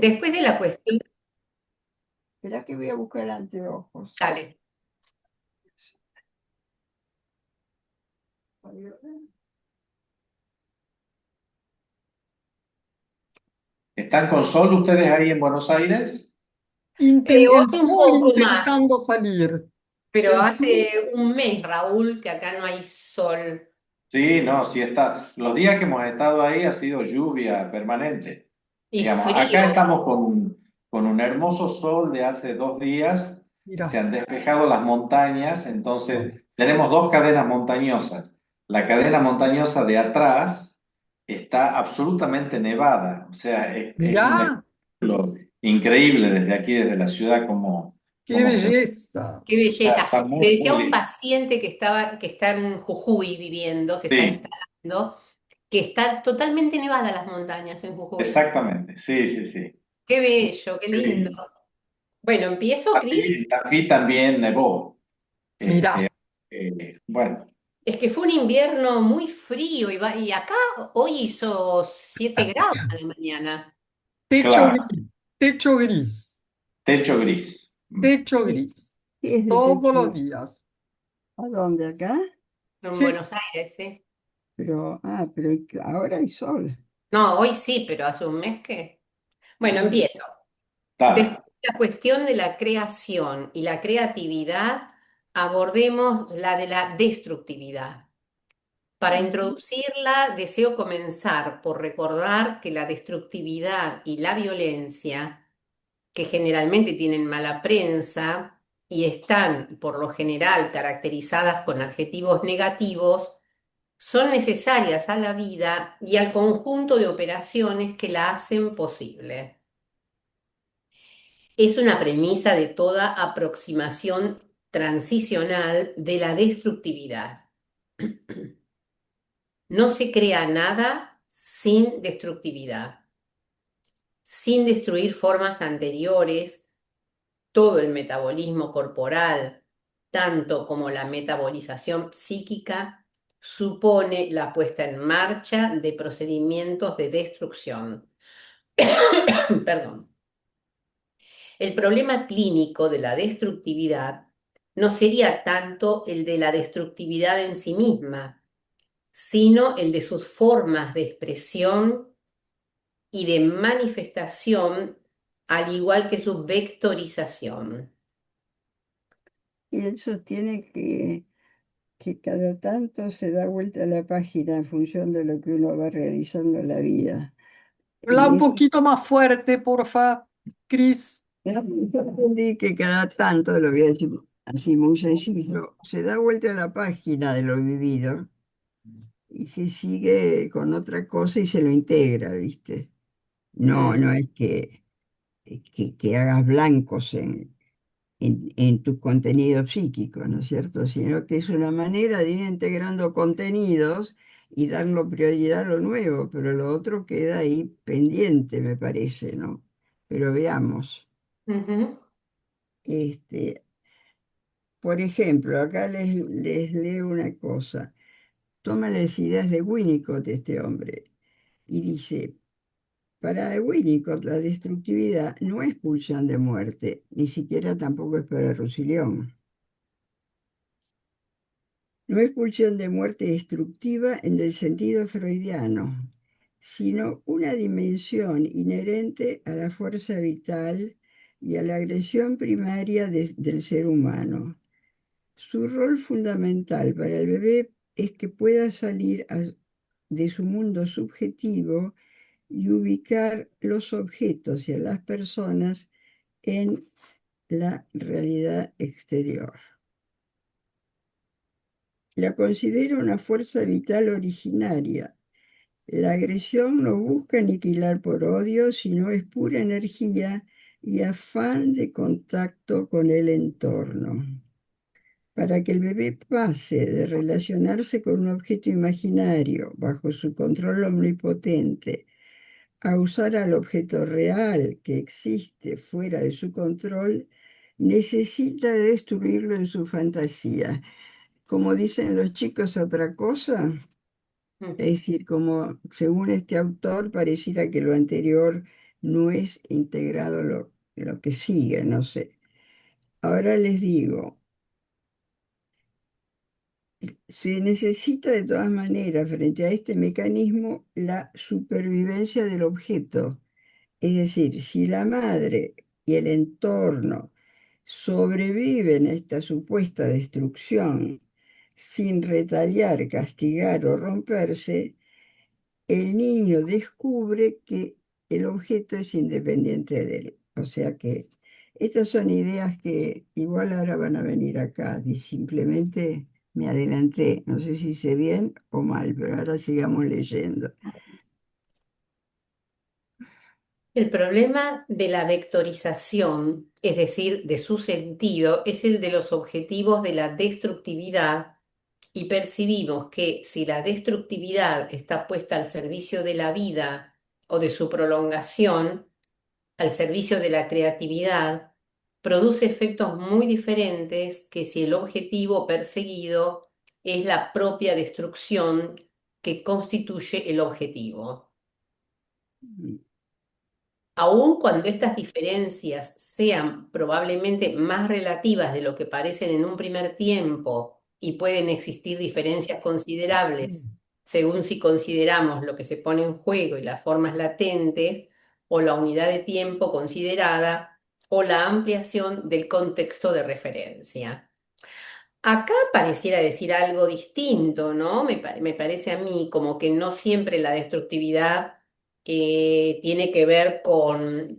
Después de la cuestión, Espera que voy a buscar anteojos. dale. ¿Están con sol ustedes ahí en Buenos Aires? El Hoy un sol poco más, intentando salir. pero El sol. hace un mes, Raúl, que acá no hay sol. Sí, no, sí está. Los días que hemos estado ahí ha sido lluvia permanente. Y Digamos, acá frío. estamos con un hermoso sol de hace 2 días. Se Mira, han despejado las montañas, entonces tenemos dos cadenas montañosas. La cadena montañosa de atrás está absolutamente nevada. O sea, es un mira, espectáculo increíble desde aquí, desde la ciudad, qué como se ve. belleza. Qué belleza. Está Me muy, decía muy un lindo. paciente que está en Jujuy viviendo, se está Sí, instalando, que está totalmente nevada las montañas en Jujuy. exactamente. Sí, sí, sí. Qué bello, qué Qué lindo. lindo. Bueno, empiezo, Cris. En Tafí también nevó. Este, Mira, bueno, Es que fue un invierno muy frío y acá hoy hizo 7 grados a la mañana. techo claro, gris, techo gris, techo gris. techo gris. ¿Qué es de Todos los techo? días. ¿A dónde? ¿Acá? En Sí, Buenos Aires, ¿sí? Pero ahora hay sol. No, hoy sí, pero hace un mes que... Bueno, Ah, empiezo. Después Dale. de la cuestión de la creación y la creatividad, abordemos la de la destructividad. Para ujú. introducirla, deseo comenzar por recordar que la destructividad y la violencia, que generalmente tienen mala prensa y están por lo general caracterizadas con adjetivos negativos, son necesarias a la vida y al conjunto de operaciones que la hacen posible. Es una premisa de toda aproximación transicional de la destructividad. No se crea nada sin destructividad, sin destruir formas anteriores. Todo el metabolismo corporal, tanto como la metabolización psíquica, supone la puesta en marcha de procedimientos de destrucción. Perdón. El problema clínico de la destructividad no sería tanto el de la destructividad en sí misma, sino el de sus formas de expresión y de manifestación, al igual que su vectorización. Y él sostiene que cada tanto se da vuelta la página en función de lo que uno va realizando en la vida. habla Y un eso, poquito más fuerte, porfa, Cris. yo entendí que cada tanto, lo voy a decir así muy sencillo, se da vuelta la página de lo vivido y se sigue con otra cosa y se lo integra, ¿viste? No, Mm. no es que hagas blancos en tus contenidos psíquicos, ¿no es cierto? Sino que es una manera de ir integrando contenidos y dando prioridad a lo nuevo, pero lo otro queda ahí pendiente, me parece, ¿no? Pero veamos. Ujú. Este, por ejemplo, acá les leo una cosa. Toma las ideas de Winnicott, este hombre, y dice, para Winnicott la destructividad no es pulsión de muerte, ni siquiera tampoco es para Roussillon. No es pulsión de muerte destructiva en el sentido freudiano, sino una dimensión inherente a la fuerza vital y a la agresión primaria del ser humano. Su rol fundamental para el bebé es que pueda salir de su mundo subjetivo y ubicar los objetos y a las personas en la realidad exterior. La considero una fuerza vital originaria. La agresión no busca aniquilar por odio, sino es pura energía y afán de contacto con el entorno. Para que el bebé pase de relacionarse con un objeto imaginario bajo su control omnipotente a usar al objeto real que existe fuera de su control, necesita destruirlo en su fantasía. Como dicen los chicos, otra cosa. Es Ujú. decir, como según este autor, pareciera que lo anterior no es integrado lo que sigue, no sé. Ahora les digo, se necesita de todas maneras frente a este mecanismo la supervivencia del objeto. Es decir, si la madre y el entorno sobreviven a esta supuesta destrucción sin retaliar, castigar o romperse, el niño descubre que el objeto es independiente de él. O sea que estas son ideas que igual ahora van a venir acá y simplemente me adelanté. No sé si hice bien o mal, pero ahora sigamos leyendo. El problema de la vectorización, es decir, de su sentido, es el de los objetivos de la destructividad y percibimos que si la destructividad está puesta al servicio de la vida o de su prolongación, al servicio de la creatividad, produce efectos muy diferentes que si el objetivo perseguido es la propia destrucción que constituye el objetivo. Aun cuando estas diferencias sean probablemente más relativas de lo que parecen en un primer tiempo y pueden existir diferencias considerables según si consideramos lo que se pone en juego y las formas latentes, o la unidad de tiempo considerada, o la ampliación del contexto de referencia. Acá pareciera decir algo distinto, ¿no? Me parece a mí como que no siempre la destructividad tiene que ver con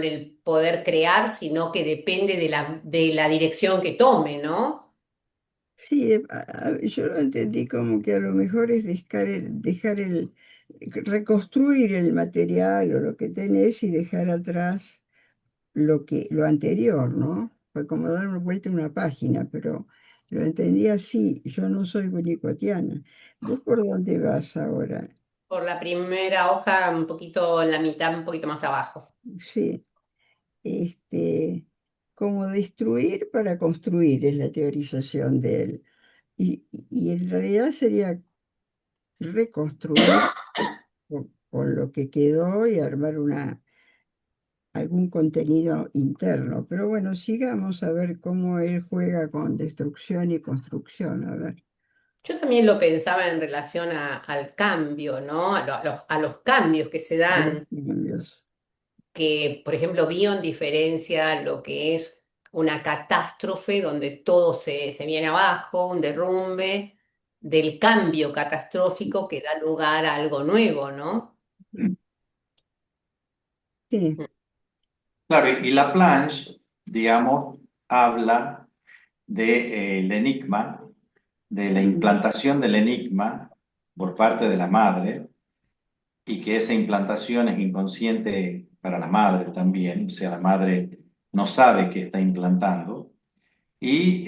el poder crear, sino que depende de la dirección que tome, ¿no? Sí, yo lo entendí como que a lo mejor es reconstruir el material o lo que tenés y dejar atrás lo anterior, ¿no? Fue como dar una vuelta a una página, pero lo entendí así. Yo no soy bonicotiana. ¿Vos por dónde vas ahora? Por la primera hoja, un poquito en la mitad, un poquito más abajo. Sí, este, como destruir para construir es la teorización de él. Y en realidad sería reconstruir con lo que quedó y armar algún contenido interno. Pero bueno, sigamos a ver cómo él juega con destrucción y construcción. A ver, Yo también lo pensaba en relación al cambio, ¿no? A los cambios que se a los dan, cambios. que, por ejemplo, Bion diferencia lo que es una catástrofe donde todo se viene abajo, un derrumbe, del cambio catastrófico que da lugar a algo nuevo, ¿no? Sí, Claro, y Laplanche, digamos, habla de, el enigma, de la implantación del enigma por parte de la madre, y que esa implantación es inconsciente para la madre también, o sea, la madre no sabe que está implantando, y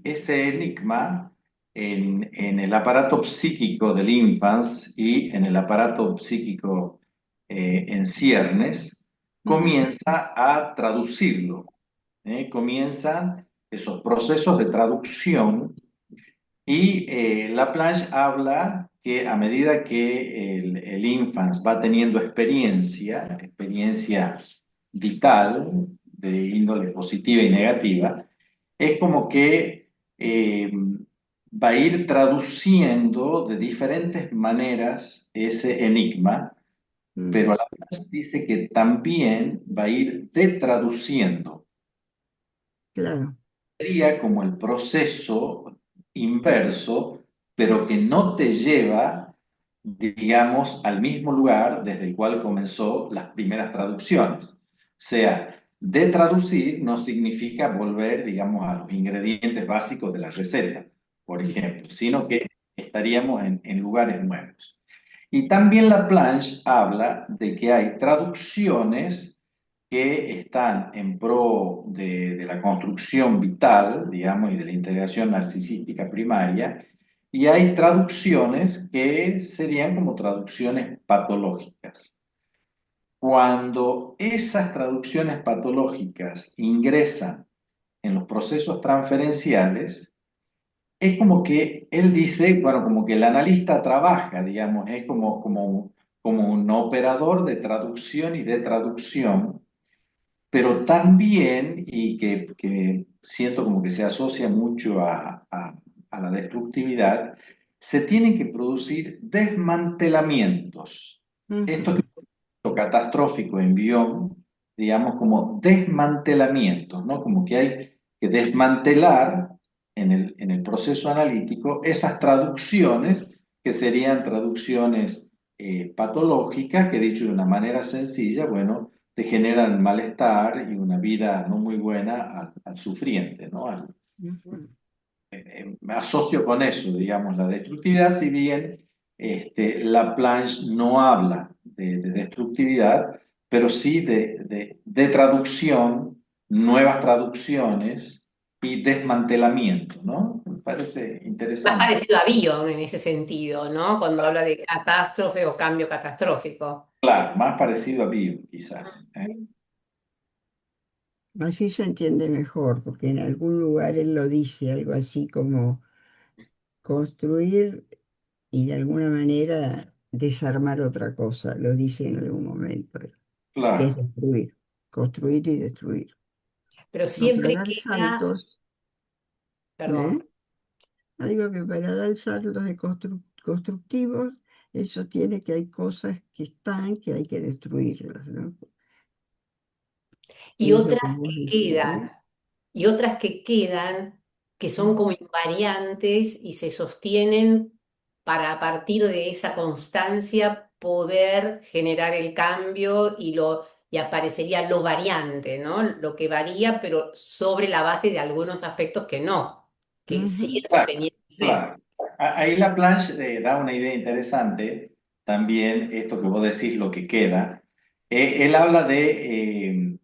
ese enigma en el aparato psíquico del ínfans y en el aparato psíquico en ciernes, comienza a traducirlo, comienzan esos procesos de traducción y Laplanche habla que a medida que el infans va teniendo experiencia vital de índole positiva y negativa, es como que va a ir traduciendo de diferentes maneras ese enigma, mm, pero Laplanche dice que también va a ir detraduciendo. claro, Sería como el proceso inverso, pero que no te lleva, digamos, al mismo lugar desde el cual comenzó las primeras traducciones. O sea, de traducir no significa volver, digamos, a los ingredientes básicos de la receta, por ejemplo, sino que estaríamos en lugares nuevos. Y también la planche habla de que hay traducciones que están en pro de la construcción vital, digamos, y de la integración narcisística primaria, y hay traducciones que serían como traducciones patológicas. Cuando esas traducciones patológicas ingresan en los procesos transferenciales, es como que él dice, bueno, como que el analista trabaja, digamos, es como como un operador de traducción y de traducción, pero también, y que siento como que se asocia mucho a la destructividad, se tienen que producir desmantelamientos. Esto que Ujú, es lo catastrófico en Bion, digamos, como desmantelamientos, ¿no? Como que hay que desmantelar en el proceso analítico esas traducciones que serían traducciones patológicas, que dicho de una manera sencilla, bueno, te generan malestar y una vida no muy buena al sufriente, ¿no? ujú. Me asocio con eso, digamos, la destructividad, si bien Laplanche no habla de destructividad, pero sí de traducción, nuevas traducciones y desmantelamiento, ¿no? Me parece Más interesante. parecido a Bion en ese sentido, ¿no? Cuando habla de catástrofe o cambio catastrófico. Claro, más parecido a Bio, quizás. Ujú. Así se entiende mejor, porque en algún lugar él lo dice, algo así como construir y de alguna manera desarmar otra cosa, lo dice en algún momento, que es Claro, destruir, construir y destruir. Pero No, pero siempre dar queda, saltos, perdón, ¿eh? No, digo que para dar saltos constructivos, eso tiene que hay cosas que están, que hay que destruirlas, ¿no? y Que es lo otras que vos que decís, quedan, ¿eh? y otras que quedan, que son Mm, como invariantes y se sostienen para a partir de esa constancia poder generar el cambio y aparecería lo variante, ¿no? Lo que varía, pero sobre la base de algunos aspectos que no, que ujú, siguen claro, sosteniéndose. claro. Ahí Laplanche da una idea interesante, también esto que vos decís, lo que queda. Él habla de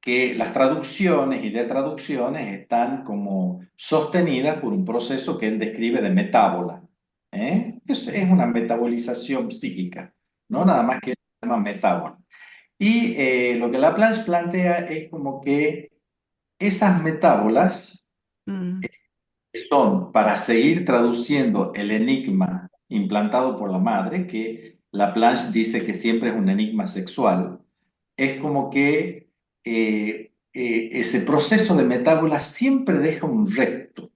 que las traducciones y de traducciones están como sostenidas por un proceso que él describe de metábola. Es una metabolización psíquica, ¿no? Nada más que se llama metábola. Y lo que Laplanche plantea es como que esas metábolas mm, son para seguir traduciendo el enigma implantado por la madre, que Laplanche dice que siempre es un enigma sexual, es como que ese proceso de metábola siempre deja un recto.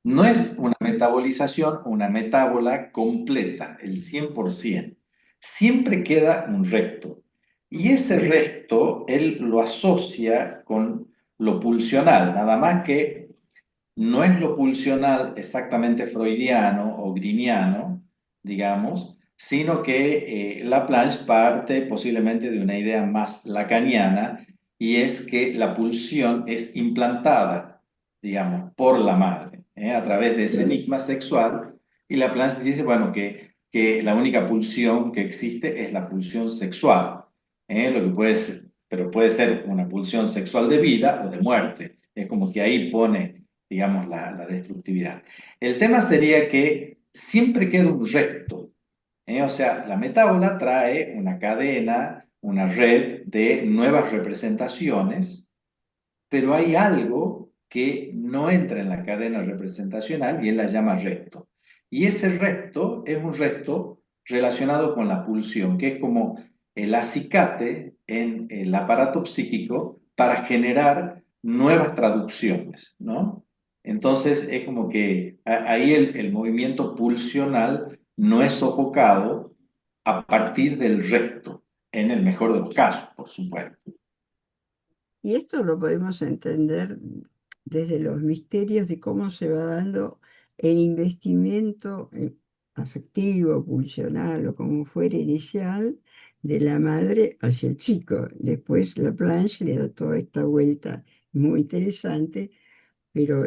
No es una metabolización o una metábola completa, el 100%. Siempre queda un recto. Y ese recto él lo asocia con lo pulsional, nada más que no es lo pulsional exactamente freudiano o griniano, digamos, sino que Laplanche parte posiblemente de una idea más lacaniana y es que la pulsión es implantada, digamos, por la madre, a través de ese enigma sexual. Y Laplanche dice, bueno, que la única pulsión que existe es la pulsión sexual, lo que puede ser, pero puede ser una pulsión sexual de vida o de muerte. Es como que ahí pone, digamos, la destructividad. El tema sería que siempre queda un recto, o sea, la metábola trae una cadena, una red de nuevas representaciones, pero hay algo que no entra en la cadena representacional y él la llama recto. Y ese recto es un recto relacionado con la pulsión, que es como el acicate en el aparato psíquico para generar nuevas traducciones, ¿no? Entonces es como que ahí el movimiento pulsional no es sofocado a partir del recto, en el mejor de los casos, por supuesto. y esto lo podemos entender desde los misterios de cómo se va dando el investimiento afectivo, pulsional o como fuera inicial de la madre hacia el chico. Después la planche le da toda esta vuelta muy interesante, pero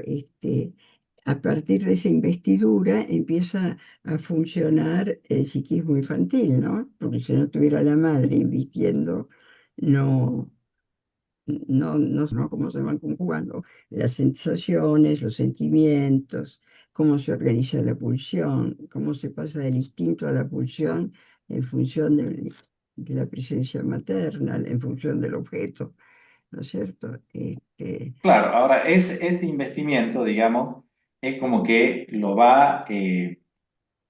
a partir de esa investidura empieza a funcionar el psiquismo infantil, ¿no? Porque si no tuviera la madre invirtiendo, no no cómo se van conjugando las sensaciones, los sentimientos, cómo se organiza la pulsión, cómo se pasa del instinto a la pulsión en función de la presencia materna, en función del objeto, ¿no es cierto? Claro, ahora ese investimiento, digamos, es como que lo va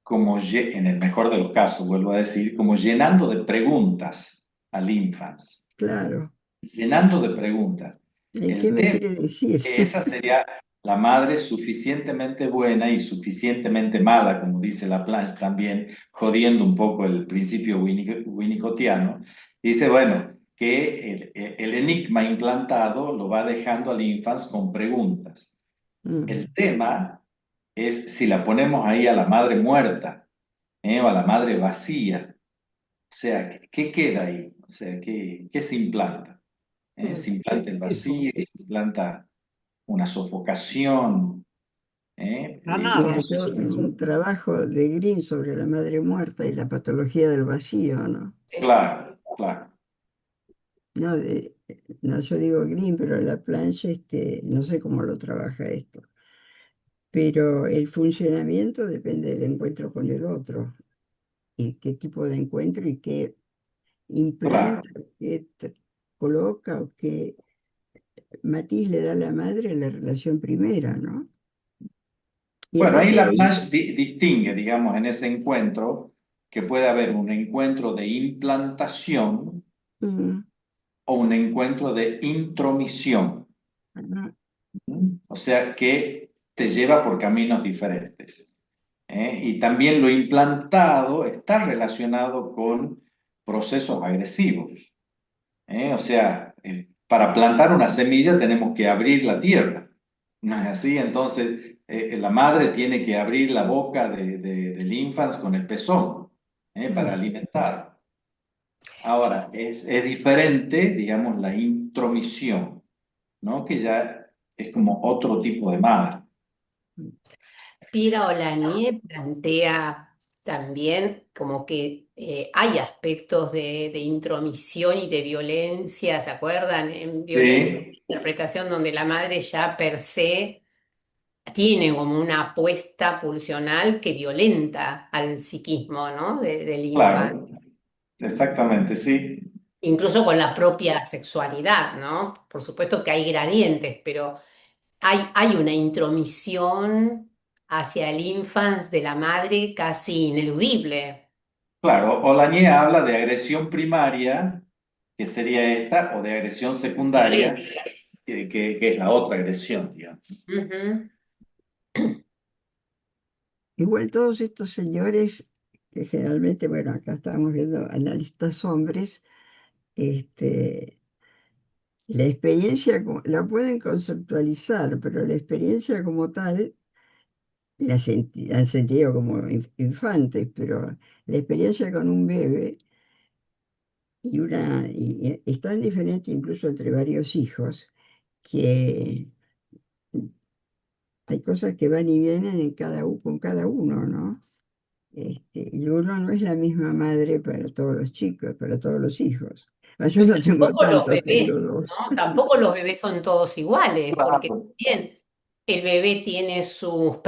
como, en el mejor de los casos, vuelvo a decir, como llenando de preguntas al infans, Claro. llenando de preguntas. ¿Y qué El me tema quiere decir? es que esa sería la madre suficientemente buena y suficientemente mala, como dice Laplanche también, jodiendo un poco el principio winnicottiano. Dice, bueno, que el enigma implantado lo va dejando al infans con preguntas. Mm, El tema es si la ponemos ahí a la madre muerta, o a la madre vacía. O sea, ¿qué queda ahí? O sea, ¿qué se implanta? Mm. Se implanta el Eso, vacío, se implanta una sofocación. la sí, nada. hay todo un trabajo de Green sobre la madre muerta y la patología del vacío, ¿no? Sí. Claro, claro, No, no, yo digo Green, pero la plancha, no sé cómo lo trabaja esto. Pero el funcionamiento depende del encuentro con el otro y qué tipo de encuentro y qué claro. implanta, qué coloca o qué matiz le da la madre a la relación primera, ¿no? Y Bueno, ahí aparte de ahí, Laplanche distingue, digamos, en ese encuentro que puede haber un encuentro de implantación mm, o un encuentro de intromisión. ah, O sea, que te lleva por caminos diferentes. Y también lo implantado está relacionado con procesos agresivos. O sea, para plantar una semilla tenemos que abrir la tierra. ¿No es así? Entonces, la madre tiene que abrir la boca del infans con el pezón, para mm, alimentar. Ahora, es diferente, digamos, la intromisión, ¿no? Que ya es como otro tipo de madre. Pierre Olanier plantea también como que hay aspectos de intromisión y de violencia, ¿se acuerdan? En violencia de Sí, interpretación donde la madre ya per se tiene como una apuesta pulsional que violenta al psiquismo, ¿no? Del infante. claro, exactamente, sí. Incluso con la propia sexualidad, ¿no? Por supuesto que hay gradientes, pero hay una intromisión hacia el infans de la madre casi ineludible. Claro, Olañé habla de agresión primaria, que sería esta, o de agresión secundaria, Violencia. que es la otra agresión, digamos. Ujú. igual todos estos señores, que generalmente, bueno, acá estamos viendo analistas hombres, este, la experiencia la pueden conceptualizar, pero la experiencia como tal han sentido como infantes, pero la experiencia con un bebé y es tan diferente incluso entre varios hijos que hay cosas que van y vienen en con cada uno, ¿no? Y uno no es la misma madre para todos los chicos, para todos los hijos. Yo Y no tengo tampoco los tantos, tengo bebés, dos. ¿no? Tampoco los bebés son todos iguales, porque Claro, también el bebé tiene sus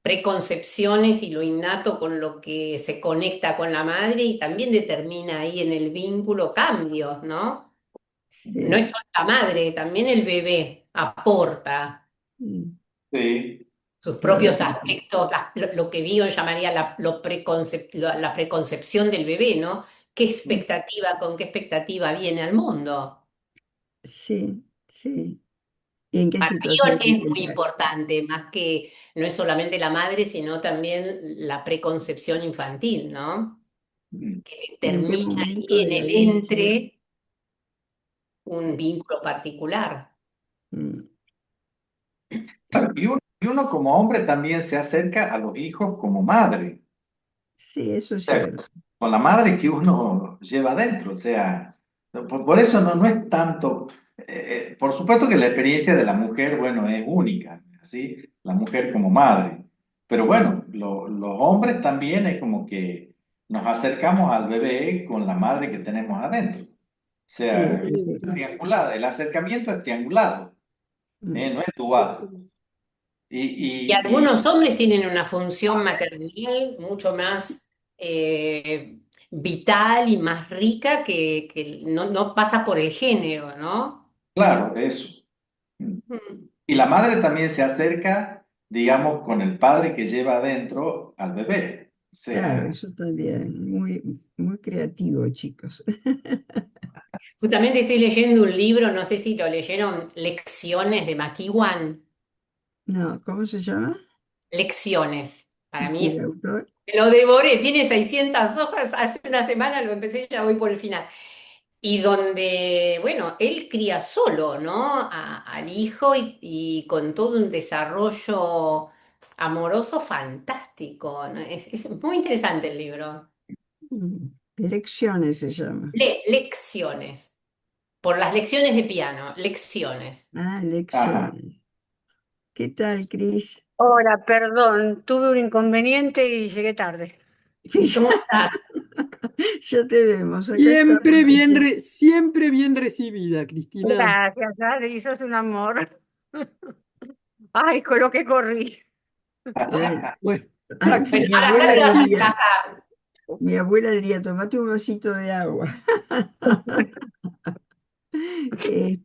preconcepciones y lo innato con lo que se conecta con la madre y también determina ahí en el vínculo cambios, ¿no? No es Sí. solo la madre, también el bebé aporta Mm, sí, sus claro, propios aspectos, lo que Bion llamaría la preconcepción del bebé, ¿no? ¿Qué expectativa, con qué expectativa viene al mundo? sí, sí. ¿Y en qué Para Bion situación es vive el muy importante, más que no es solamente la madre, sino también la preconcepción infantil, ¿no? mm, Que y en qué determina momento ahí de en la el vida llega? entre un Eh, vínculo particular. mm, claro. Y uno como hombre también se acerca a los hijos como madre. sí, eso es O sea, cierto. con la madre que uno lleva dentro. O sea, por eso no es tanto. Por supuesto que la experiencia de la mujer, bueno, es única, ¿sí? La mujer como madre. Pero bueno, los hombres también es como que nos acercamos al bebé con la madre que tenemos adentro. O Sí, sea, es triangulada, el acercamiento es triangulado, mm, no es dual. Y Y algunos hombres tienen una función maternal mucho más vital y más rica que no pasa por el género, ¿no? claro, eso. Mm. Y la madre también se acerca, digamos, con el padre que lleva adentro al bebé. Claro, sea, eso también, muy creativo, chicos. Justamente estoy leyendo un libro, no sé si lo leyeron, Lecciones de McEwan. No, ¿cómo se llama? Lecciones. Para ¿Y el mí autor? lo devoré, tiene 600 hojas, hace una semana lo empecé, ya voy por el final. Y donde, bueno, él cría solo, ¿no? Al hijo y con todo un desarrollo amoroso fantástico, ¿no? Es muy interesante el libro. Lecciones se llama. Lecciones. Por las lecciones de piano, lecciones. Ah, ajá. lecciones. ¿Qué tal, Cris? Hola, perdón, tuve un inconveniente y llegué tarde. Sí, ¿Cómo estás? ya te vemos, acá estamos leyendo. Siempre bien recibida, Cristina. Gracias, Adri, sos un amor. Ay, con lo que corrí. Bueno, Bueno, Bueno, mi ahora abuela te vas a diría, relajar. tomate un vasito de agua.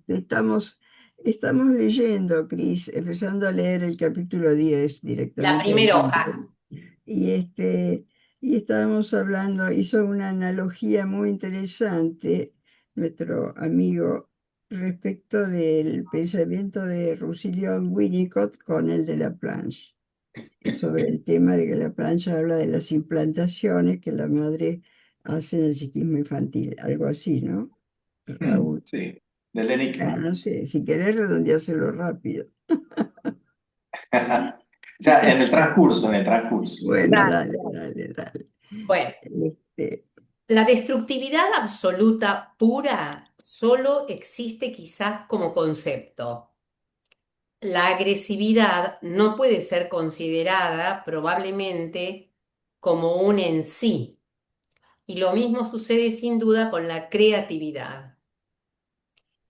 Estamos, estamos leyendo, Cris, empezando a leer el capítulo 10 La directamente del primera libro. hoja. Y, y estábamos hablando, hizo una analogía muy interesante, nuestro amigo, respecto del pensamiento de Roussillon Winnicott con el de Laplanche, sobre el tema de que Laplanche habla de las implantaciones que la madre hace en el psiquismo infantil, algo así, ¿no? Raúl. Sí, del enigma. No sé, si querés redondeárselo rápido. O sea, en el transcurso, en el transcurso. Bueno, Dale, dale, dale. dale, dale. Bueno, Este, la destructividad absoluta pura solo existe quizás como concepto. La agresividad no puede ser considerada probablemente como un en sí, y lo mismo sucede sin duda con la creatividad.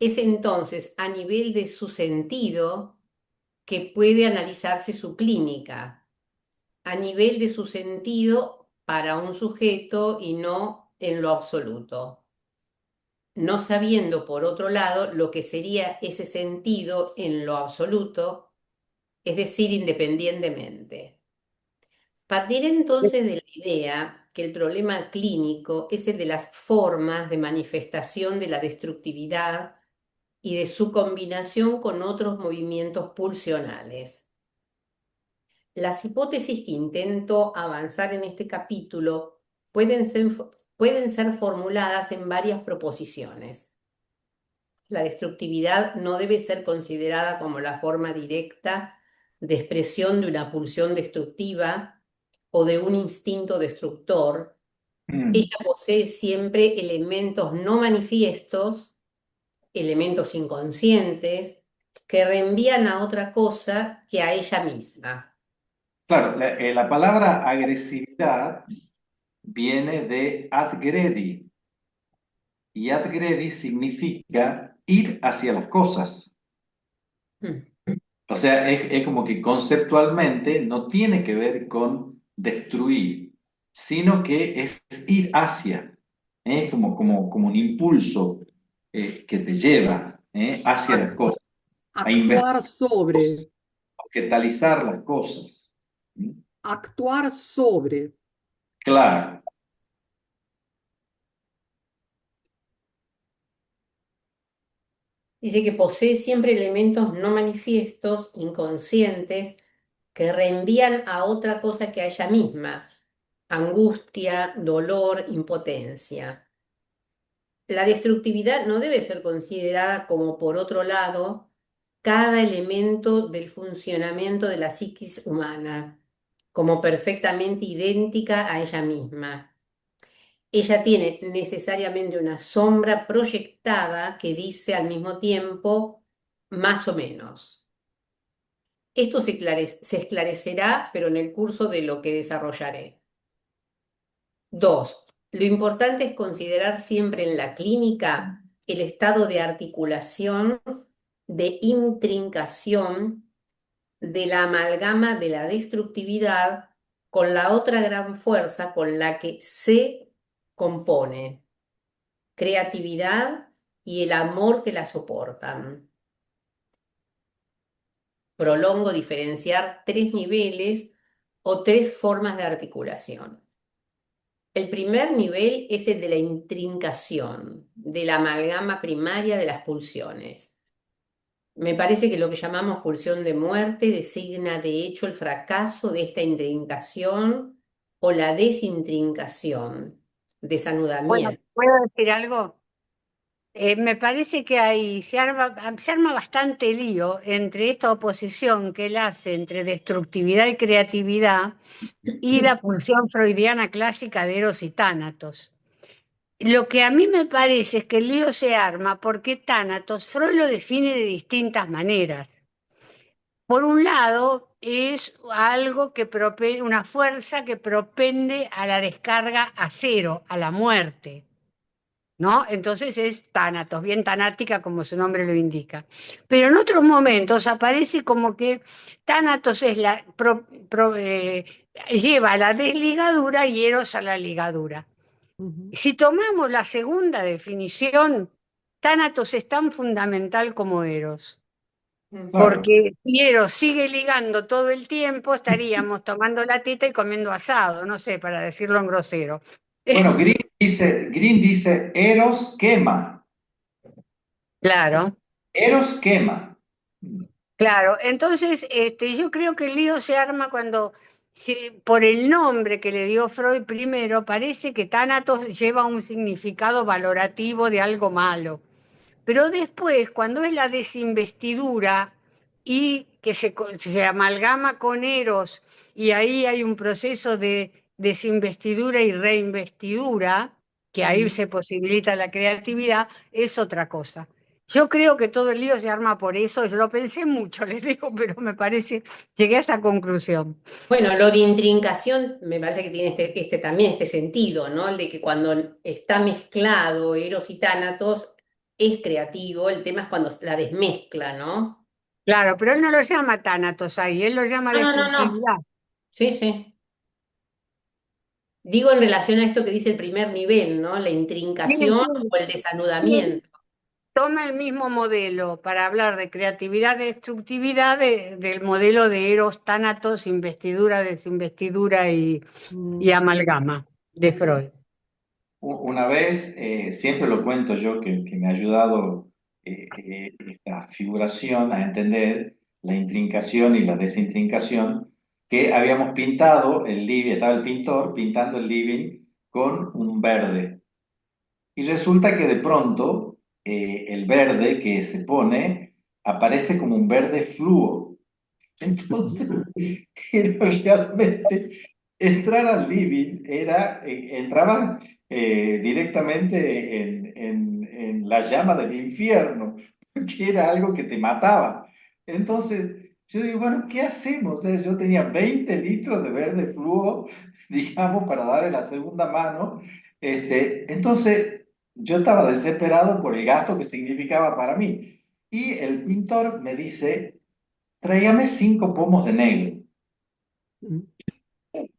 Es entonces a nivel de su sentido que puede analizarse su clínica, a nivel de su sentido para un sujeto y no en lo absoluto, no sabiendo por otro lado lo que sería ese sentido en lo absoluto, es decir, independientemente. Partir entonces de la idea que el problema clínico es el de las formas de manifestación de la destructividad y de su combinación con otros movimientos pulsionales. Las hipótesis que intento avanzar en este capítulo pueden ser formuladas en varias proposiciones. La destructividad no debe ser considerada como la forma directa de expresión de una pulsión destructiva o de un instinto destructor. Mm. Ella posee siempre elementos no manifiestos, elementos inconscientes, que reenvían a otra cosa que a ella misma. Claro, la palabra agresividad viene de adgredi, y adgredi significa ir hacia las cosas. Mm. O sea, es como que conceptualmente no tiene que ver con destruir, sino que es ir hacia. Es como un impulso que te lleva hacia las Ac- cosas, a investigar actuar sobre, a objetalizar las cosas. ¿Mm? actuar sobre. Claro. Dice que posee siempre elementos no manifiestos, inconscientes, que reenvían a otra cosa que a ella misma, angustia, dolor, impotencia. La destructividad no debe ser considerada como, por otro lado, cada elemento del funcionamiento de la psiquis humana, como perfectamente idéntica a ella misma. Ella tiene necesariamente una sombra proyectada que dice al mismo tiempo más o menos. Esto se esclarecerá, pero en el curso de lo que desarrollaré. 2. Lo importante es considerar siempre en la clínica el estado de articulación, de intrincación de la amalgama de la destructividad con la otra gran fuerza con la que se compone, creatividad y el amor que la soportan. Prolongo diferenciar tres niveles o tres formas de articulación. El primer nivel es el de la intrincación, de la amalgama primaria de las pulsiones. Me parece que lo que llamamos pulsión de muerte designa de hecho el fracaso de esta intrincación o la desintrincación, Bueno, desanudamiento. ¿puedo decir algo? Me parece que ahí se arma bastante lío entre esta oposición que él hace entre destructividad y creatividad y la pulsión freudiana clásica de Eros y Tánatos. Lo que a mí me parece es que el lío se arma porque Tánatos Freud lo define de distintas maneras. Por un lado, es algo que una fuerza que propende a la descarga a cero, a la muerte, ¿no? Entonces es tánatos, bien tanática como su nombre lo indica. Pero en otros momentos aparece como que tánatos es lleva a la desligadura y eros a la ligadura. Ujú. Si tomamos la segunda definición, tánatos es tan fundamental como eros. Claro. Porque si Eros sigue ligando todo el tiempo, estaríamos tomando la teta y comiendo asado, no sé, para decirlo en grosero. Bueno, Green dice, Eros quema. Claro, Eros quema. claro. Entonces, yo creo que el lío se arma cuando, por el nombre que le dio Freud primero, parece que Tánatos lleva un significado valorativo de algo malo. Pero después, cuando es la desinvestidura y que se amalgama con Eros, y ahí hay un proceso de desinvestidura y reinvestidura, que ahí se posibilita la creatividad, es otra cosa. Yo creo que todo el lío se arma por eso, yo lo pensé mucho, les digo, pero me parece, llegué a esa conclusión. Bueno, lo de intrincación me parece que tiene también este sentido, ¿no? El de que cuando está mezclado Eros y Tánatos es creativo, el tema es cuando la desmezcla, ¿no? Claro, pero él no lo llama tánatos ahí, él lo llama No, no, no, no. destructividad. Sí, sí. Digo en relación a esto que dice el primer nivel, ¿no? La Sí, intrincación o el sí. desanudamiento. Toma el mismo modelo para hablar de creatividad, destructividad del modelo de Eros, Tánatos, investidura, desinvestidura y Mm. amalgama de Freud. Una vez, siempre lo cuento yo, que me ha ayudado esta figuración a entender la intrincación y la desintrincación, que habíamos pintado el living, estaba el pintor pintando el living con un verde. Y resulta que de pronto el verde que se pone aparece como un verde fluo. Entonces, era realmente entrar al living, entraba directamente en la llama del infierno, que era algo que te mataba. Entonces, yo digo, bueno, ¿qué hacemos? Yo tenía 20 litros de verde fluo, digamos, para darle la segunda mano. Entonces, yo estaba desesperado por el gasto que significaba para mí. Y el pintor me dice, tráigame 5 pomos de negro. Mm.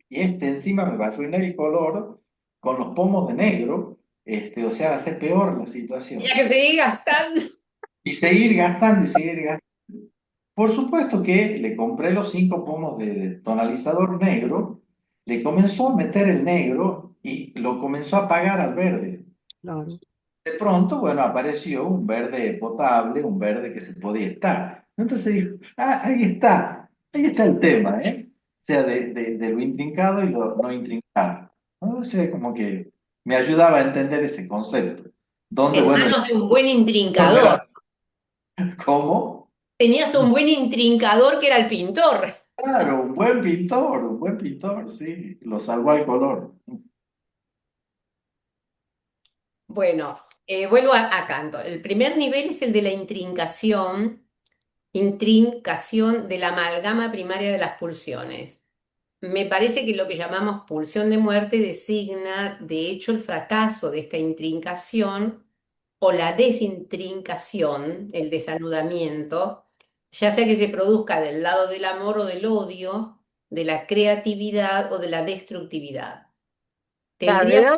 Y encima me va a arruinar el color con los pomos de negro, o sea, hace peor la Tenía situación. que seguir gastando. Y seguir gastando y seguir gastando. Por supuesto que le compré los 5 pomos de tonalizador negro, le comenzó a meter el negro y lo comenzó a apagar al verde. Claro. De pronto, bueno, apareció un verde potable, un verde que se podía estar. Entonces dijo, ah, ahí está el tema, ¿eh? O sea, de lo intrincado y lo no intrincado, ¿no? O sea, como que me ayudaba a entender ese concepto. Donde, En bueno, manos de un buen no intrincador. era, ¿cómo? Tenías un buen intrincador que era el pintor. Claro, un buen pintor, sí, lo salvó al color. Bueno, vuelvo a Canto. El primer nivel es el de la intrincación de la amalgama primaria de las pulsiones. Me parece que lo que llamamos pulsión de muerte designa, de hecho, el fracaso de esta intrincación o la desintrincación, el desanudamiento, ya sea que se produzca del lado del amor o del odio, de la creatividad o de la destructividad. Claro, Tendríamos...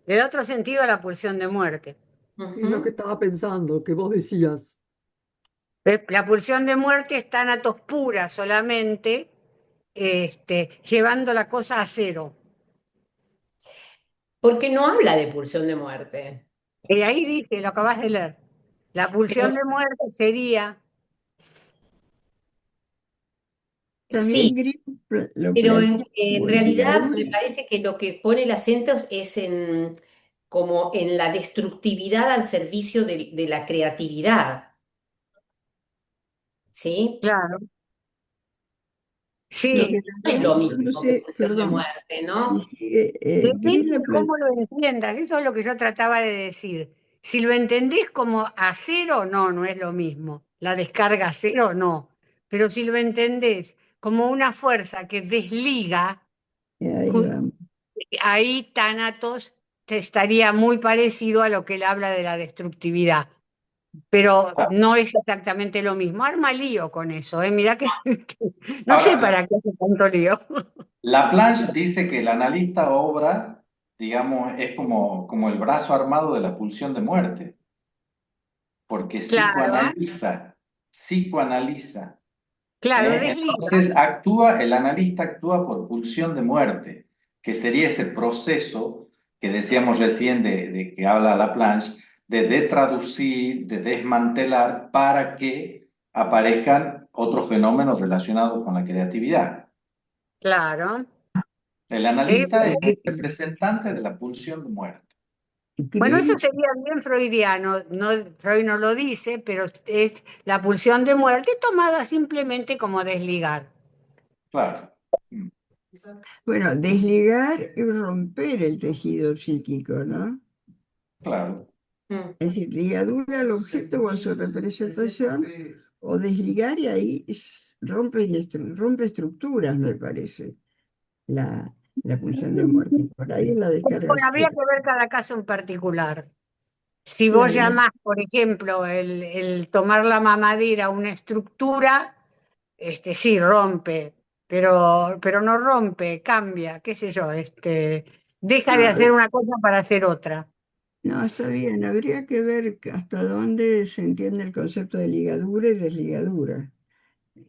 le da otro sentido a la pulsión de muerte. Y lo que Ujú. estaba pensando, que vos decías. La pulsión de muerte es tánatos pura solamente, llevando la cosa a cero. porque no habla de pulsión de muerte. Y ahí dice, lo acabas de leer. La pulsión Pero de muerte sería, sí, También Grimm lo pero plantea en como realidad ligadura. me parece que lo que pone el acento es en como en la destructividad al servicio de la creatividad, ¿sí? claro, Lo sí, que No es también, lo yo no mismo que sé, pulsión de perdón, muerte, si ¿no? sigue, Grimm depende lo de cómo plantea. lo entiendas. Eso es lo que yo trataba de decir. Si lo entendés como acero, no, no es lo mismo. La descarga cero, no. Pero si lo entendés como una fuerza que desliga, Ahí vamos. ahí Thanatos te estaría muy parecido a lo que él habla de la destructividad, pero no es exactamente lo mismo. Arma lío con eso, ¿eh? Mirá que no sé Ahora, para qué hace tanto lío. Laplanche dice que el analista obra, digamos, es como el brazo armado de la pulsión de muerte, porque Claro, psicoanaliza. claro, desliga. Entonces el analista actúa por pulsión de muerte, que sería ese proceso que decíamos recién de que habla Laplanche, de traducir, de desmantelar para que aparezcan otros fenómenos relacionados con la creatividad. Claro. El Eh, analista es el representante de la pulsión de muerte. bueno, eso Grimm, sería bien freudiano. No, Freud no lo dice, pero es la pulsión de muerte tomada simplemente como desligar. Claro. Mm, bueno, desligar y romper el tejido psíquico, ¿no? claro. Mm. Es decir, ligadura al objeto o a su representación, o desligar y ahí rompe estructuras, me parece, la pulsión de muerte. Por ahí es la descarga Bueno, habría cero. que ver cada caso en particular. Si vos Claro, llamás, por ejemplo, el tomar la mamadera una estructura, sí, rompe, pero no rompe, cambia, qué sé yo, deja de hacer no, una cosa para hacer otra. no, está bien. Habría que ver hasta dónde se entiende el concepto de ligadura y desligadura.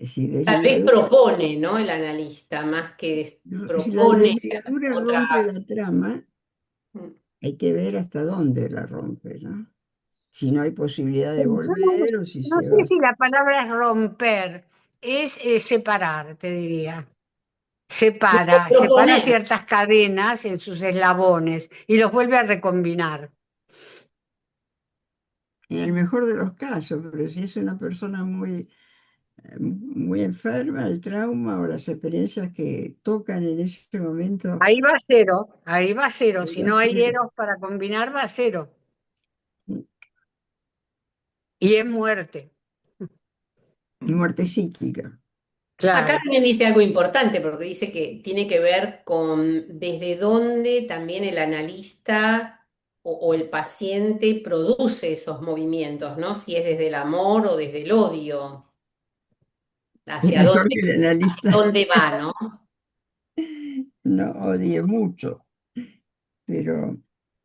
Si Tal vez desligadura, propone, ¿no? El analista, más que no, si la propone desligadura otra. rompe la trama, Mm. hay que ver hasta dónde la rompe, ¿no? Si no hay posibilidad de Yo no, volver o si no se sé va. si la palabra es romper, es separar, te diría. Separa Proponer. ciertas cadenas en sus eslabones y los vuelve a recombinar. En el mejor de los casos, pero si es una persona muy enferma, el trauma o las experiencias que tocan en ese momento, Ahí va cero, ahí va cero. Si va a no hay ser eros para combinar, va cero. Y es muerte. muerte psíquica. Acá Claro. también dice algo importante, porque dice que tiene que ver con desde dónde también el analista o el paciente produce esos movimientos, ¿no? Si es desde el amor o desde el odio, Es mejor que el hacia analista dónde va, ¿no? no odie mucho, pero,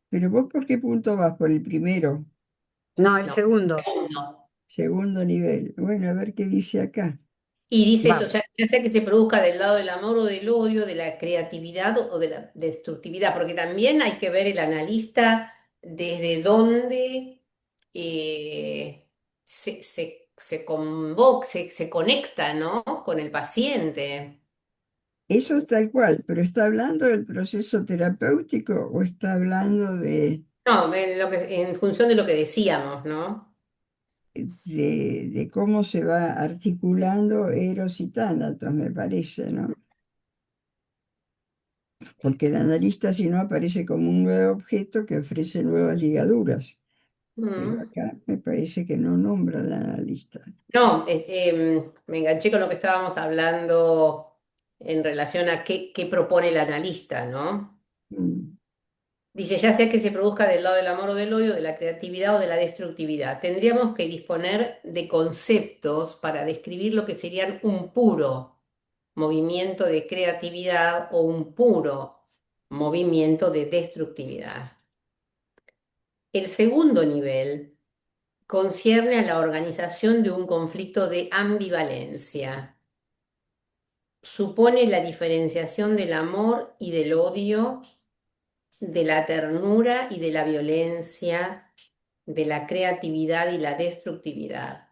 pero vos ¿por qué punto vas? ¿Por el primero, No, el No, segundo. no. segundo nivel? Bueno, a ver qué dice acá. Y dice eso, Vamos. ya sea que se produzca del lado del amor o del odio, de la creatividad o de la destructividad, porque también hay que ver el analista desde dónde se convoca, se conecta, ¿no? Con el paciente. Eso es tal cual, pero ¿está hablando del proceso terapéutico o está hablando No, en función de lo que decíamos, ¿no? de cómo se va articulando Eros y Tánatos, me parece, ¿no? Porque el analista, si no, aparece como un nuevo objeto que ofrece nuevas ligaduras. Pero Mm. acá me parece que no nombra al analista. No, me enganché con lo que estábamos hablando en relación a qué propone el analista, ¿no? Mm. Dice, ya sea que se produzca del lado del amor o del odio, de la creatividad o de la destructividad, tendríamos que disponer de conceptos para describir lo que serían un puro movimiento de creatividad o un puro movimiento de destructividad. El segundo nivel concierne a la organización de un conflicto de ambivalencia. Supone la diferenciación del amor y del odio de la ternura y de la violencia, de la creatividad y la destructividad.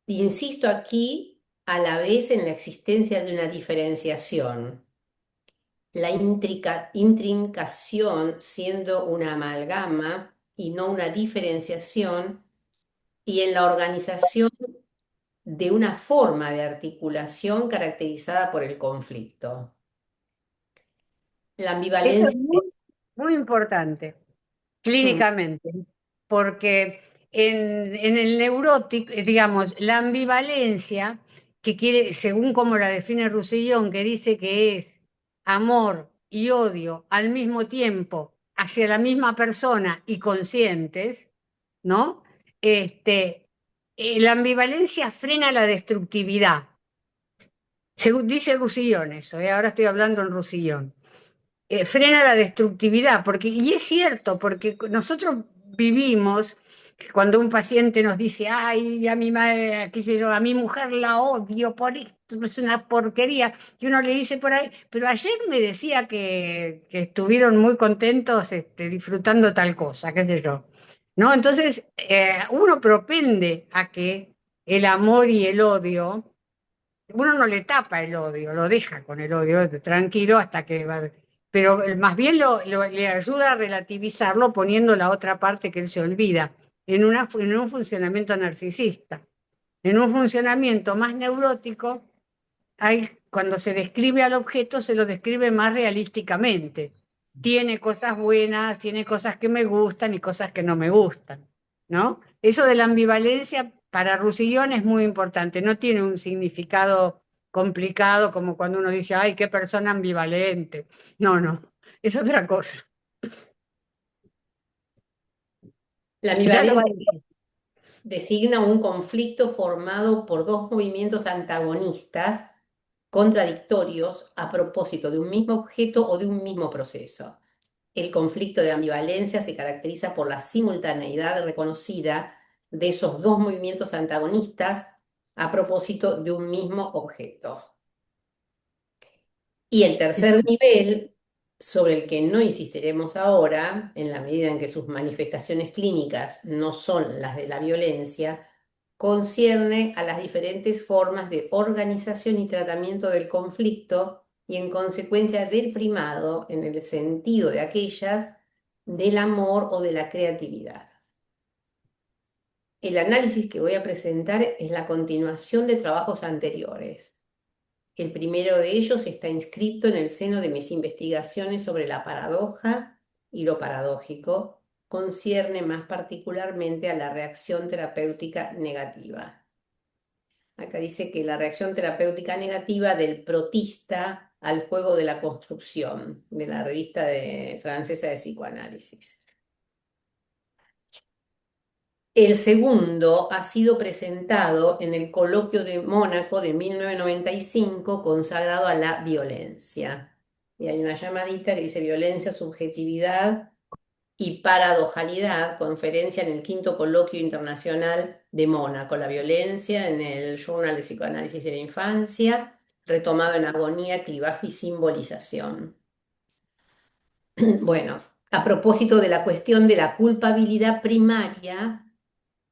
Insisto aquí a la vez en la existencia de una diferenciación, la intrincación siendo una amalgama y no una diferenciación, y en la organización de una forma de articulación caracterizada por el conflicto. La Esto es ambivalencia. muy importante, Mm, clínicamente, porque en el neurótico, digamos, la ambivalencia, que quiere, según como la define Roussillon, que dice que es amor y odio al mismo tiempo hacia la misma persona y conscientes, ¿no? La ambivalencia frena la destructividad. Según dice Roussillon eso, ahora estoy hablando en Roussillon. Frena la destructividad, porque, y es cierto, porque nosotros vivimos, cuando un paciente nos dice, ay, a mi madre, qué sé yo, a mi mujer la odio por esto, es una porquería, y uno le dice por ahí, pero ayer me decía que estuvieron muy contentos disfrutando tal cosa, qué sé yo. ¿No? Entonces, uno propende a que el amor y el odio, uno no le tapa el odio, lo deja con el odio tranquilo hasta que va, pero más bien le ayuda a relativizarlo poniendo la otra parte que él se olvida en un funcionamiento narcisista. En un funcionamiento más neurótico, cuando se describe al objeto, se lo describe más realísticamente. Tiene cosas buenas, tiene cosas que me gustan y cosas que no me gustan, ¿no? Eso de la ambivalencia para Roussillon es muy importante, no tiene un significado complicado como cuando uno dice, ay, qué persona ambivalente. No, no, es otra cosa. La Ya lo va a ambivalencia decir. designa un conflicto formado por dos movimientos antagonistas contradictorios a propósito de un mismo objeto o de un mismo proceso. El conflicto de ambivalencia se caracteriza por la simultaneidad reconocida de esos dos movimientos antagonistas a propósito de un mismo objeto. Y el tercer nivel, sobre el que no insistiremos ahora, en la medida en que sus manifestaciones clínicas no son las de la violencia, concierne a las diferentes formas de organización y tratamiento del conflicto y en consecuencia del primado en el sentido de aquellas del amor o de la creatividad. El análisis que voy a presentar es la continuación de trabajos anteriores. El primero de ellos está inscrito en el seno de mis investigaciones sobre la paradoja y lo paradójico, concierne más particularmente a la reacción terapéutica negativa. Acá dice que la reacción terapéutica negativa del protista al juego de la construcción, de la revista francesa de psicoanálisis. El segundo ha sido presentado en el Coloquio de Mónaco de 1995 consagrado a la violencia. Y hay una llamadita que dice violencia, subjetividad y paradojalidad, conferencia en el quinto Coloquio Internacional de Mónaco, la violencia en el Journal de Psicoanálisis de la Infancia, retomado en agonía, clivaje y simbolización. Bueno, a propósito de la cuestión de la culpabilidad primaria,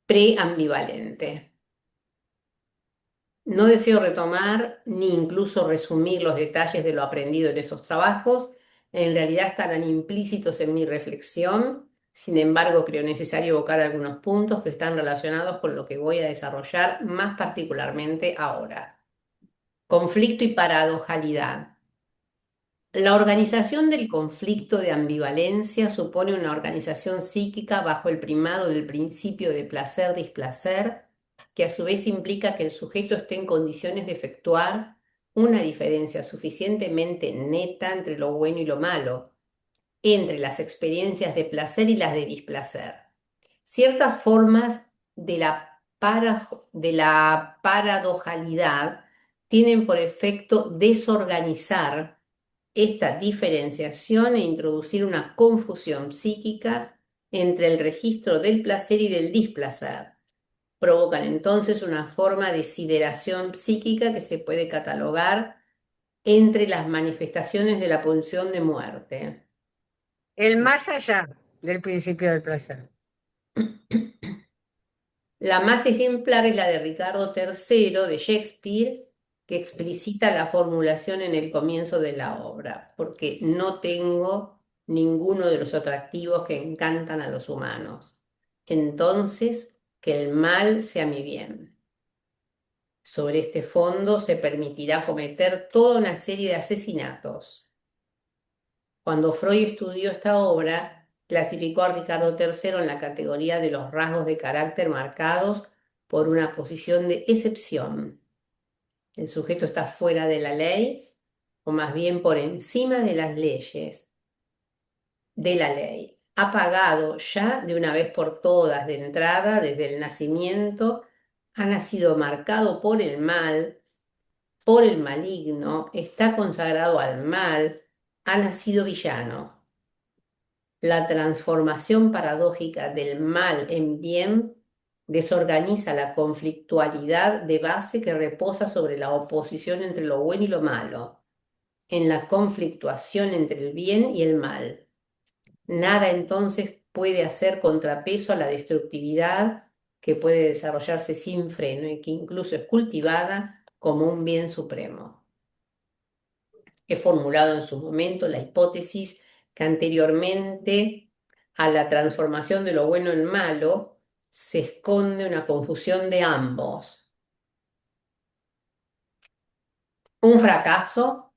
preambivalente. No deseo retomar ni incluso resumir los detalles de lo aprendido en esos trabajos, en realidad estarán implícitos en mi reflexión, sin embargo creo necesario evocar algunos puntos que están relacionados con lo que voy a desarrollar más particularmente ahora. Conflicto y paradojalidad. La organización del conflicto de ambivalencia supone una organización psíquica bajo el primado del principio de placer-displacer, que a su vez implica que el sujeto esté en condiciones de efectuar una diferencia suficientemente neta entre lo bueno y lo malo, entre las experiencias de placer y las de displacer. Ciertas formas de la paradojalidad tienen por efecto desorganizar esta diferenciación e introducir una confusión psíquica entre el registro del placer y del displacer. Provocan entonces una forma de sideración psíquica que se puede catalogar entre las manifestaciones de la pulsión de muerte. El más allá del principio del placer. La más ejemplar es la de Ricardo III de Shakespeare, que explicita la formulación en el comienzo de la obra, porque no tengo ninguno de los atractivos que encantan a los humanos. Entonces, que el mal sea mi bien. Sobre este fondo se permitirá cometer toda una serie de asesinatos. Cuando Freud estudió esta obra, clasificó a Ricardo III en la categoría de los rasgos de carácter marcados por una posición de excepción. El sujeto está fuera de la ley, o más bien por encima de las leyes, de la ley. Ha pagado ya de una vez por todas de entrada, desde el nacimiento, ha nacido marcado por el mal, por el maligno, está consagrado al mal, ha nacido villano. La transformación paradójica del mal en bien desorganiza la conflictualidad de base que reposa sobre la oposición entre lo bueno y lo malo, en la conflictuación entre el bien y el mal. Nada entonces puede hacer contrapeso a la destructividad que puede desarrollarse sin freno y que incluso es cultivada como un bien supremo. He formulado en su momento la hipótesis que anteriormente a la transformación de lo bueno en malo se esconde una confusión de ambos. Un fracaso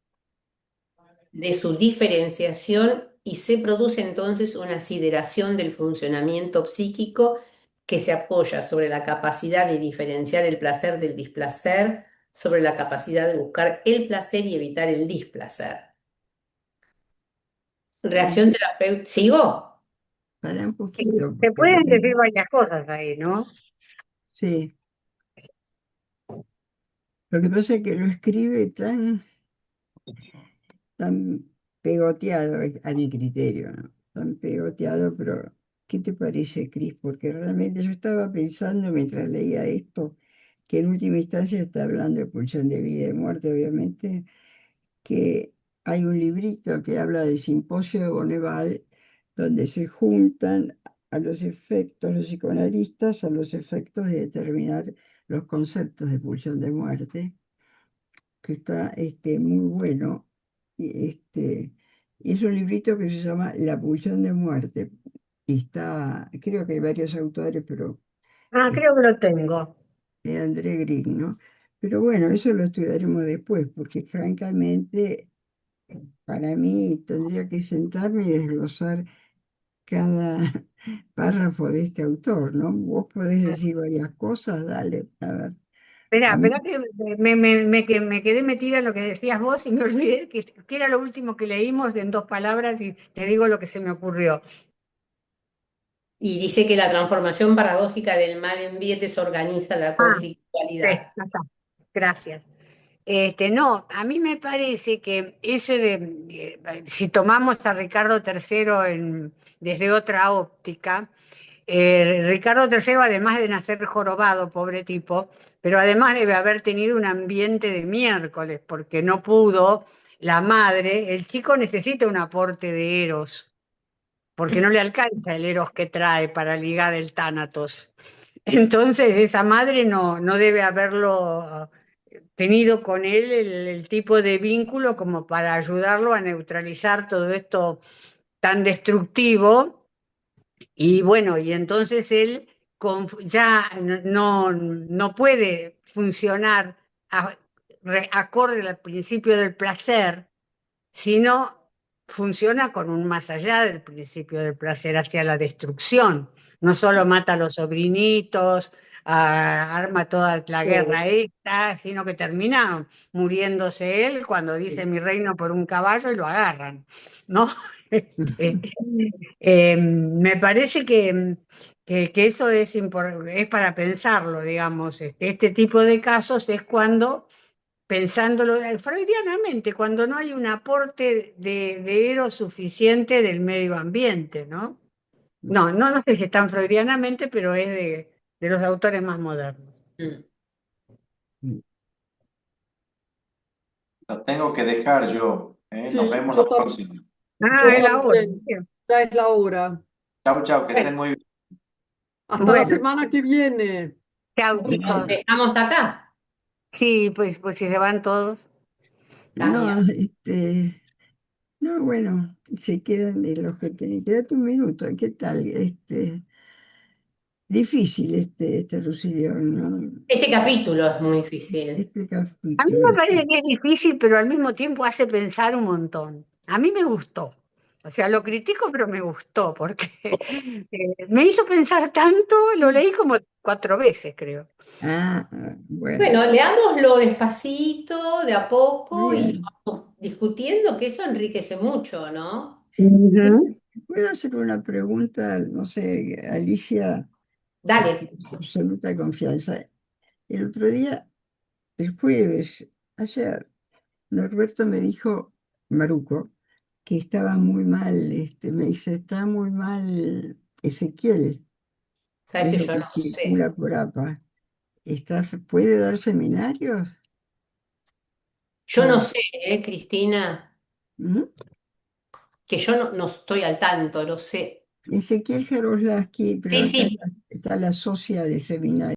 de su diferenciación y se produce entonces una sideración del funcionamiento psíquico que se apoya sobre la capacidad de diferenciar el placer del displacer, sobre la capacidad de buscar el placer y evitar el displacer. Reacción terapéutica. ¿Sigo? Para un poquito, Se porque pueden decir varias cosas ahí, ¿no? sí. Lo que pasa es que lo escribe tan pegoteado a mi criterio, ¿no? Tan pegoteado, pero ¿qué te parece, Cris? Porque realmente yo estaba pensando mientras leía esto, que en última instancia está hablando de pulsión de vida y muerte, obviamente, que hay un librito que habla del simposio de Bonneval, donde se juntan a los efectos, los psicoanalistas, a los efectos de determinar los conceptos de pulsión de muerte, que está muy bueno. Y es un librito que se llama La pulsión de muerte. Y está, creo que hay varios autores, pero Ah, es creo que lo tengo. de André Green, ¿no? Pero bueno, eso lo estudiaremos después, porque francamente, para mí tendría que sentarme y desglosar cada párrafo de este autor, ¿no? Vos podés decir varias cosas, dale, a ver. Espera, A mí, espera que me quedé metida en lo que decías vos y me olvidé que era lo último que leímos en 2 palabras y te digo lo que se me ocurrió. Y dice que la transformación paradójica del mal en bien desorganiza la Ah, sí, conflictualidad. ya está. Gracias. No, a mí me parece que ese si tomamos a Ricardo III desde otra óptica, Ricardo III, además de nacer jorobado, pobre tipo, pero además debe haber tenido un ambiente de miércoles, porque no pudo, la madre, el chico necesita un aporte de Eros, porque no le alcanza el Eros que trae para ligar el Tánatos. Entonces esa madre no debe haberlo tenido con él el tipo de vínculo como para ayudarlo a neutralizar todo esto tan destructivo. Y bueno, y entonces él ya no puede funcionar acorde al principio del placer, sino funciona con un más allá del principio del placer, hacia la destrucción. No solo mata a los sobrinitos, arma toda la guerra esta, sino que termina muriéndose él cuando dice mi reino por un caballo y lo agarran, ¿no? Este, me parece que eso es para pensarlo, digamos. Este tipo de casos es cuando pensándolo freudianamente, cuando no hay un aporte de Eros suficiente del medio ambiente, ¿no? No sé si es tan freudianamente, pero es de los autores más modernos. Mm. Lo tengo que dejar yo, ¿eh? Nos Sí, vemos yo, la próxima. yo Ah, es la hora. también. Bien. Ya es la hora. Chau, chau, que estén Bueno, muy bien. Hasta la Bueno, semana que viene. chao los chicos. dejamos acá. Sí, pues si se van todos. No, Tania. no, bueno, se quedan de los que tienen. Quédate un minuto, ¿qué tal? Difícil este Rusilio, ¿no? Este capítulo es muy difícil. Este A mí capítulo. me parece que es difícil, pero al mismo tiempo hace pensar un montón. A mí me gustó. O sea, lo critico, pero me gustó, porque me hizo pensar tanto, lo leí como 4 veces, creo. Bueno, Bueno, leámoslo despacito, de a poco, y lo bien. vamos discutiendo, que eso enriquece mucho, ¿no? Ujú. ¿Puedo hacer una pregunta? No sé, Alicia, Dale. absoluta confianza. El otro día, el jueves, ayer, Norberto me dijo, Maruco, que estaba muy mal, me dice, está muy mal Ezequiel, Sabes es que lo yo que no sé. circula por APA. ¿Puede dar seminarios? Yo no No. sé, Cristina, ¿Mm? que yo no estoy al tanto, no sé. Ezequiel Jaroslaski, pero Sí, acá sí. está la socia de seminario.